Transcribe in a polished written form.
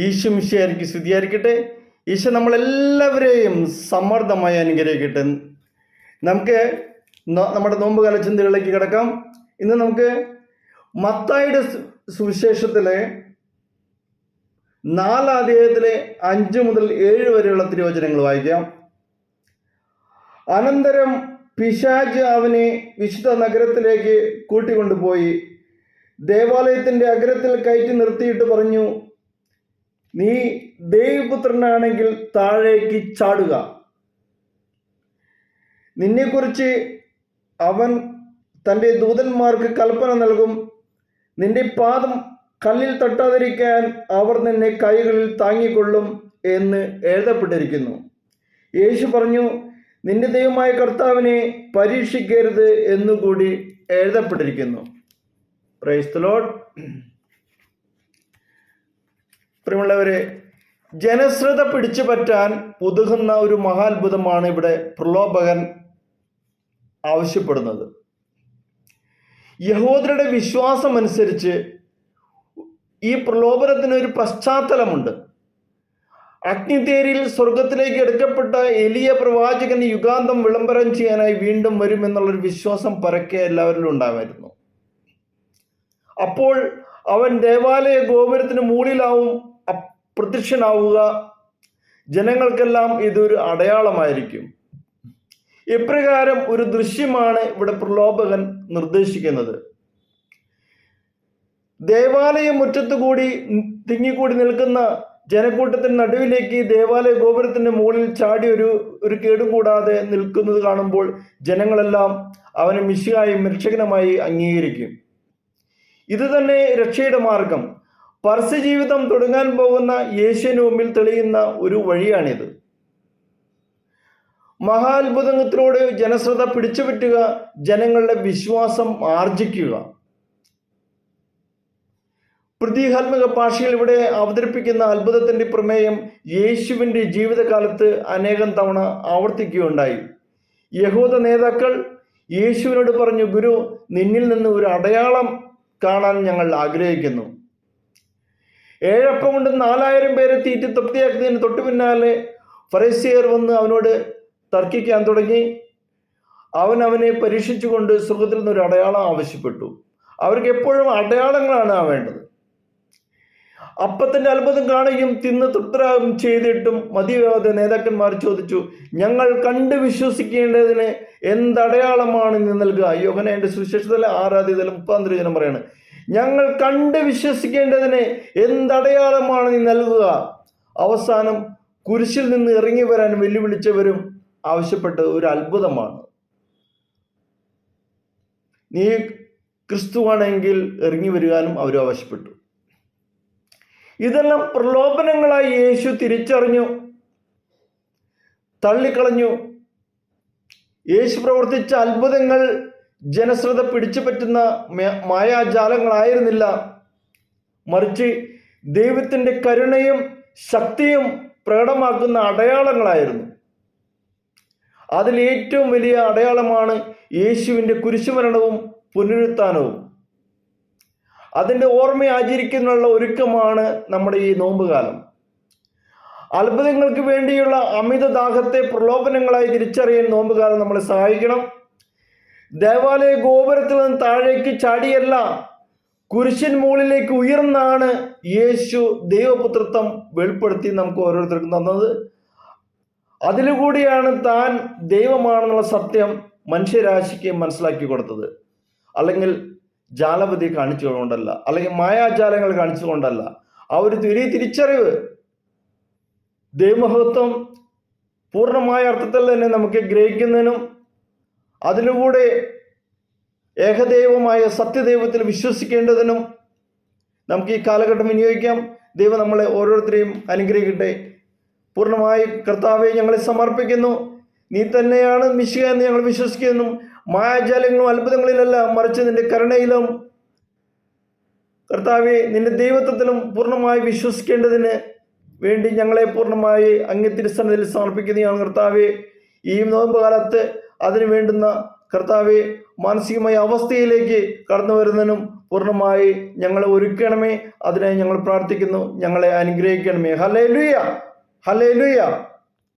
ഈശോ മിശിഹായ്ക്ക് സ്തുതിയായിരിക്കട്ടെ. ഈശോ നമ്മളെല്ലാവരെയും സമ്മർദ്ദമായി അനുഗ്രഹിക്കട്ടെ. നമുക്ക് നമ്മുടെ നോമ്പുകാല ചിന്തകളിലേക്ക് കിടക്കാം. ഇന്ന് നമുക്ക് മത്തായിയുടെ സുവിശേഷത്തിലെ 4 അധ്യായത്തിലെ 5 മുതൽ 7 വരെയുള്ള തിരുവചനങ്ങൾ വായിക്കാം. അനന്തരം പിശാച് അവനെ വിശുദ്ധ നഗരത്തിലേക്ക് കൂട്ടിക്കൊണ്ടുപോയി ദേവാലയത്തിൻ്റെ അഗ്രത്തിൽ കയറ്റി നിർത്തിയിട്ട് പറഞ്ഞു, നീ ദൈവപുത്രനാണെങ്കിൽ താഴേക്ക് ചാടുക. നിന്നെക്കുറിച്ച് അവൻ തൻ്റെ ദൂതന്മാർക്ക് കൽപ്പന നൽകും. നിന്റെ പാദം കല്ലിൽ തട്ടാതിരിക്കാൻ അവർ നിന്നെ കൈകളിൽ താങ്ങിക്കൊള്ളും എന്ന് എഴുതപ്പെട്ടിരിക്കുന്നു. യേശു പറഞ്ഞു, നിന്റെ ദൈവമായ കർത്താവിനെ പരീക്ഷിക്കരുത് എന്നുകൂടി എഴുതപ്പെട്ടിരിക്കുന്നു. Praise the Lord. പ്രിയമുള്ളവരെ, ജനശ്രദ്ധ പിടിച്ചു പറ്റാൻ ഉതകുന്ന ഒരു മഹാത്ഭുതമാണ് ഇവിടെ പ്രലോഭകൻ ആവശ്യപ്പെടുന്നത്. യഹൂദരുടെ വിശ്വാസം അനുസരിച്ച് ഈ പ്രലോഭനത്തിന് ഒരു പശ്ചാത്തലമുണ്ട്. അഗ്നിതേരിൽ സ്വർഗത്തിലേക്ക് എടുക്കപ്പെട്ട എലിയ പ്രവാചകൻ യുഗാന്തം വിളംബരം ചെയ്യാനായി വീണ്ടും വരുമെന്നുള്ളൊരു വിശ്വാസം പരക്കെ എല്ലാവരിലും ഉണ്ടായിരുന്നു. അപ്പോൾ അവൻ ദേവാലയ ഗോപുരത്തിന് മുകളിലാവും പ്രത്യക്ഷനാവുക. ജനങ്ങൾക്കെല്ലാം ഇതൊരു അടയാളമായിരിക്കും. ഇപ്രകാരം ഒരു ദൃശ്യമാണ് ഇവിടെ പ്രലോഭകൻ നിർദ്ദേശിക്കുന്നത്. ദേവാലയ മുറ്റത്തുകൂടി തിങ്ങിക്കൂടി നിൽക്കുന്ന ജനക്കൂട്ടത്തിന് നടുവിലേക്ക് ദേവാലയ ഗോപുരത്തിന്റെ മുകളിൽ ചാടി ഒരു കേടും കൂടാതെ നിൽക്കുന്നത് കാണുമ്പോൾ ജനങ്ങളെല്ലാം അവനെ മിശിഹായും രക്ഷകനുമായി അംഗീകരിക്കും. ഇത് തന്നെ രക്ഷയുടെ മാർഗം. പരസ്യജീവിതം തുടങ്ങാൻ പോകുന്ന യേശുവിന് മുമ്പിൽ തെളിയുന്ന ഒരു വഴിയാണിത്. മഹാത്ഭുതത്തിലൂടെ ജനശ്രദ്ധ പിടിച്ചുപറ്റുക, ജനങ്ങളുടെ വിശ്വാസം ആർജിക്കുക. പ്രതീകാത്മക ഭാഷയിൽ ഇവിടെ അവതരിപ്പിക്കുന്ന അത്ഭുതത്തിന്റെ പ്രമേയം യേശുവിൻ്റെ ജീവിതകാലത്ത് അനേകം തവണ ആവർത്തിക്കുകയുണ്ടായി. യഹൂദ നേതാക്കൾ യേശുവിനോട് പറഞ്ഞു, ഗുരു, നിന്നിൽ നിന്ന് ഒരു അടയാളം കാണാൻ ഞങ്ങൾ ആഗ്രഹിക്കുന്നു. 7 അപ്പം കൊണ്ട് 4000 പേരെ തീറ്റി തൃപ്തിയാക്കുന്നതിന് തൊട്ടു പിന്നാലെ ഫരിസേയർ വന്ന് അവനോട് തർക്കിക്കാൻ തുടങ്ങി. അവനെ പരീക്ഷിച്ചുകൊണ്ട് സ്വർഗത്തിൽ നിന്നൊരു അടയാളം ആവശ്യപ്പെട്ടു. അവർക്ക് എപ്പോഴും അടയാളങ്ങളാണ് വേണ്ടത്. അപ്പത്തിൻ്റെ അത്ഭുതം കാണുകയും തിന്ന് തൃപ്തരാകും ചെയ്തിട്ടും മതിയാകാതെ നേതാക്കന്മാർ ചോദിച്ചു, ഞങ്ങൾ കണ്ട് വിശ്വസിക്കേണ്ടതിന് എന്തടയാളമാണ് നീ നൽകുക? യോഹന്നാന്റെ സുവിശേഷത്തിലെ 6 അധ്യായത്തിലെ 30 തിരുവചനം പറയാണ്, ഞങ്ങൾ കണ്ട് വിശ്വസിക്കേണ്ടതിന് എന്തടയാളമാണ് നീ നൽകുക? അവസാനം കുരിശിൽ നിന്ന് ഇറങ്ങി വരാൻ വെല്ലുവിളിച്ചവരും ആവശ്യപ്പെട്ട ഒരു അത്ഭുതമാണ്. നീ ക്രിസ്തുവാണെങ്കിൽ ഇറങ്ങി വരികാനും അവരും ആവശ്യപ്പെട്ടു. ഇതെല്ലാം പ്രലോഭനങ്ങളായി യേശു തിരിച്ചറിഞ്ഞു, തള്ളിക്കളഞ്ഞു. യേശു പ്രവർത്തിച്ച അത്ഭുതങ്ങൾ ജനശ്രദ്ധ പിടിച്ചു പറ്റുന്ന മായാജാലങ്ങളായിരുന്നില്ല, മറിച്ച് ദൈവത്തിൻ്റെ കരുണയും ശക്തിയും പ്രകടമാക്കുന്ന അടയാളങ്ങളായിരുന്നു. അതിൽ ഏറ്റവും വലിയ അടയാളമാണ് യേശുവിൻ്റെ കുരിശുമരണവും പുനരുത്ഥാനവും. അതിൻ്റെ ഓർമ്മ ആചരിക്കാനുള്ള ഒരുക്കമാണ് നമ്മുടെ ഈ നോമ്പുകാലം. അത്ഭുതങ്ങൾക്ക് വേണ്ടിയുള്ള അമിത ദാഹത്തെ പ്രലോഭനങ്ങളായി തിരിച്ചറിയാൻ നോമ്പുകാലം നമ്മളെ സഹായിക്കണം. ദേവാലയ ഗോപുരത്തിൽ നിന്ന് താഴേക്ക് ചാടിയല്ല, കുരിശിൻ മുകളിലേക്ക് ഉയർന്നാണ് യേശു ദൈവപുത്രത്വം വെളിപ്പെടുത്തി നമുക്ക് ഓരോരുത്തർക്കും തന്നത്. അതിലുകൂടിയാണ് താൻ ദൈവമാണെന്നുള്ള സത്യം മനുഷ്യരാശിക്ക് മനസ്സിലാക്കി കൊടുത്തത്. അല്ലെങ്കിൽ ജാലപതി കാണിച്ചുകൊണ്ടല്ല, അല്ലെങ്കിൽ മായാജാലങ്ങൾ കാണിച്ചുകൊണ്ടല്ല. ആ ഒരു വലിയ തിരിച്ചറിവ്, ദൈവമഹത്വം പൂർണ്ണമായ അർത്ഥത്തിൽ തന്നെ നമുക്ക് ഗ്രഹിക്കുന്നതിനും അതിലൂടെ ഏകദൈവമായ സത്യദൈവത്തിൽ വിശ്വസിക്കേണ്ടതിനും നമുക്ക് ഈ കാലഘട്ടം വിനിയോഗിക്കാം. ദൈവം നമ്മളെ ഓരോരുത്തരെയും അനുഗ്രഹിക്കട്ടെ. പൂർണ്ണമായി കർത്താവെ ഞങ്ങളെ സമർപ്പിക്കുന്നു. നീ തന്നെയാണ് മിശിഹ എന്ന് ഞങ്ങൾ വിശ്വസിക്കുന്നു. മായാജാലങ്ങളും അത്ഭുതങ്ങളിലല്ല, മറിച്ച് നിന്റെ കരുണയിലും കർത്താവെ നിന്റെ ദൈവത്വത്തിലും പൂർണ്ണമായി വിശ്വസിക്കേണ്ടതിന് വേണ്ടി ഞങ്ങളെ പൂർണ്ണമായി അങ്ങ് തിരുസന്നിധിയിൽ സമർപ്പിക്കുന്നതാണ്. കർത്താവെ, ഈ നോമ്പ് കാലത്ത് അതിന് വേണ്ടുന്ന കർത്താവെ, മാനസികമായ അവസ്ഥയിലേക്ക് കടന്നു വരുന്നതിനും പൂർണ്ണമായി ഞങ്ങളെ ഒരുക്കണമേ. അതിനായി ഞങ്ങൾ പ്രാർത്ഥിക്കുന്നു. ഞങ്ങളെ അനുഗ്രഹിക്കണമേ. Hallelujah, hallelujah.